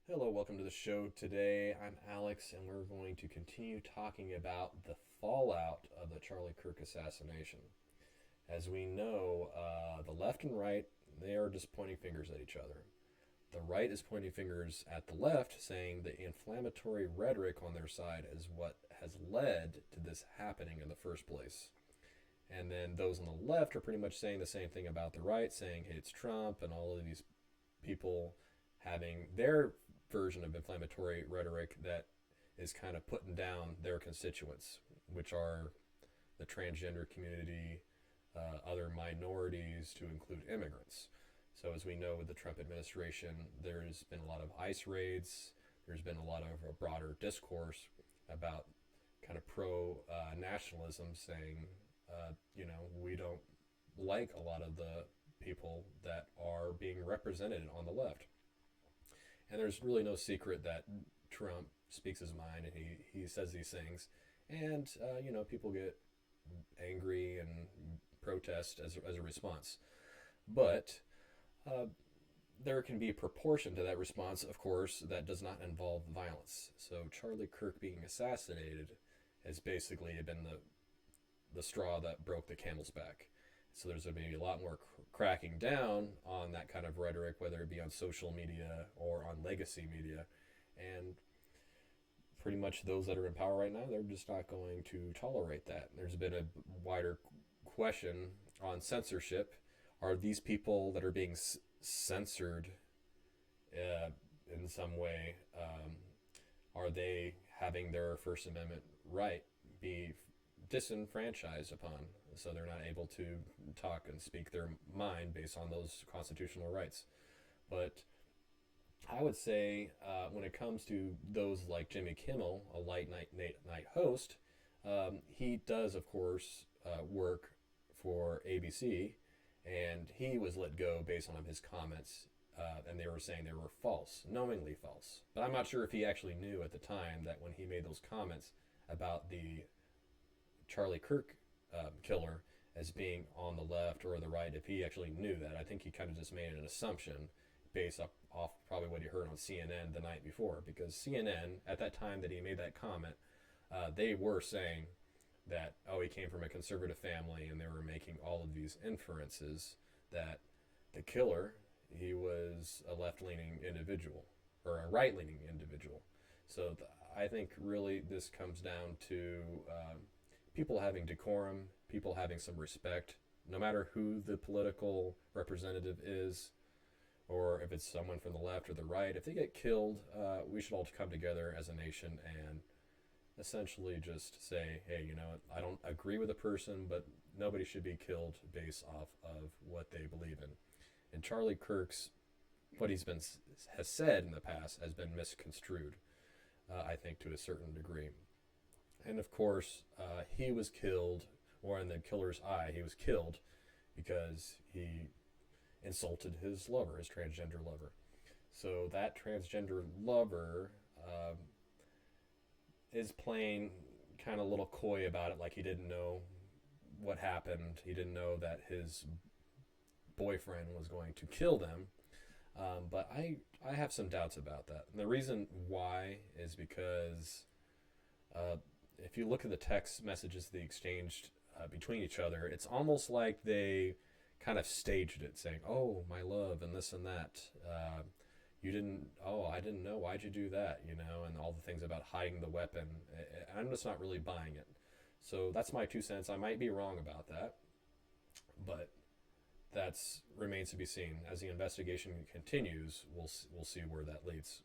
Hello, welcome to the show today. I'm Alex, and we're going to continue talking about the fallout of the Charlie Kirk assassination. As we know, the left and right, they are just pointing fingers at each other. The right is pointing fingers at the left, saying the inflammatory rhetoric on their side is what has led to this happening in the first place. And then those on the left are pretty much saying the same thing about the right, saying, hey, it's Trump, and all of these people having their version of inflammatory rhetoric that is kind of putting down their constituents, which are the transgender community, other minorities, to include immigrants. So, as we know, with the Trump administration, there's been a lot of ICE raids. There's been a lot of a broader discourse about kind of pro nationalism, saying, we don't like a lot of the people that are being represented on the left. And there's really no secret that Trump speaks his mind and he says these things. And, people get angry and protest as a response. But uh, there can be a proportion to that response, of course, that does not involve violence. So Charlie Kirk being assassinated has basically been the straw that broke the camel's back. So there's going to be a lot more cracking down on that kind of rhetoric, whether it be on social media or on legacy media. And pretty much those that are in power right now, they're just not going to tolerate that. There's been a wider question on censorship. Are these people that are being censored in some way, are they having their First Amendment right be disenfranchised upon? So they're not able to talk and speak their mind based on those constitutional rights. But I would say when it comes to those like Jimmy Kimmel, a night host, he does, of course, work for ABC, and he was let go based on his comments, and they were saying they were false, knowingly false. But I'm not sure if he actually knew at the time that when he made those comments about the Charlie Kirk killer as being on the left or the right, if he actually knew that. I think he kind of just made an assumption based off probably what he heard on CNN the night before, because CNN, at that time that he made that comment, they were saying that, oh, he came from a conservative family, and they were making all of these inferences that the killer, he was a left-leaning individual or a right-leaning individual. So I think really this comes down to people having decorum, people having some respect, no matter who the political representative is, or if it's someone from the left or the right. If they get killed, we should all come together as a nation and essentially just say, hey, I don't agree with a person, but nobody should be killed based off of what they believe in. And Charlie Kirk's, what has said in the past has been misconstrued, I think, to a certain degree. And of course, he was killed, or in the killer's eye, he was killed because he insulted his lover, his transgender lover. So that transgender lover is playing kind of a little coy about it, like he didn't know what happened. He didn't know that his boyfriend was going to kill them. But I have some doubts about that. And the reason why is because if you look at the text messages they exchanged between each other, it's almost like they kind of staged it, saying, "Oh, my love," and this and that. You didn't. Oh, I didn't know. Why'd you do that? And all the things about hiding the weapon. I'm just not really buying it. So that's my 2 cents. I might be wrong about that, but that's remains to be seen. As the investigation continues, we'll see where that leads.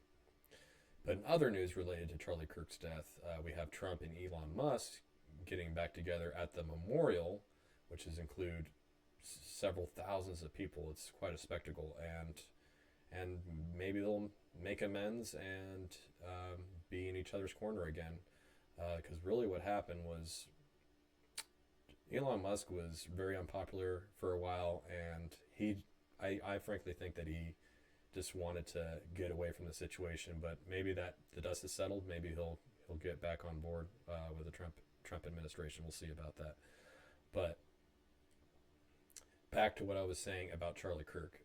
But in other news related to Charlie Kirk's death, we have Trump and Elon Musk getting back together at the memorial, which is include several thousands of people. It's quite a spectacle, and maybe they'll make amends and be in each other's corner again. Because really, what happened was Elon Musk was very unpopular for a while, and I frankly think that he just wanted to get away from the situation. But maybe that the dust is settled. Maybe he'll get back on board with the Trump administration. We'll see about that. But back to what I was saying about Charlie Kirk.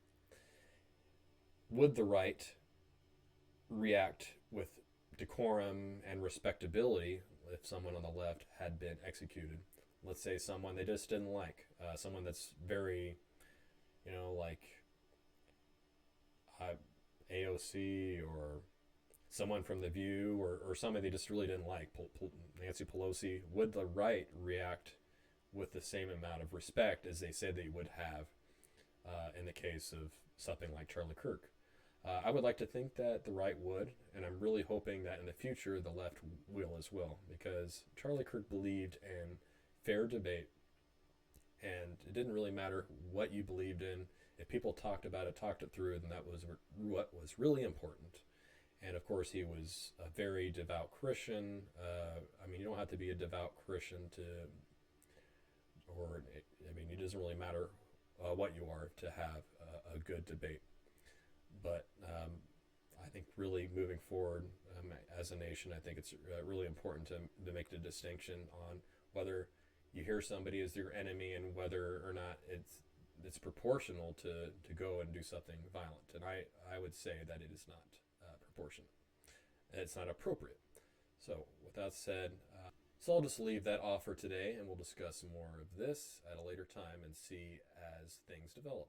Would the right react with decorum and respectability if someone on the left had been executed. Let's say someone they just didn't like, someone that's very, like AOC or someone from The View or somebody they just really didn't like, Nancy Pelosi. Would the right react with the same amount of respect as they said they would have in the case of something like Charlie Kirk? I would like to think that the right would, and I'm really hoping that in the future the left will as well, because Charlie Kirk believed in fair debate, and it didn't really matter what you believed in. If people talked about it, talked it through, then that was what was really important. And of course, he was a very devout Christian. You don't have to be a devout Christian it doesn't really matter what you are to have a good debate. But I think really moving forward as a nation, I think it's really important to make the distinction on whether you hear somebody as your enemy and whether or not it's proportional to go and do something violent. And I would say that it is not proportionate. It's not appropriate. So with that said, so I'll just leave that off for today, and we'll discuss more of this at a later time and see as things develop.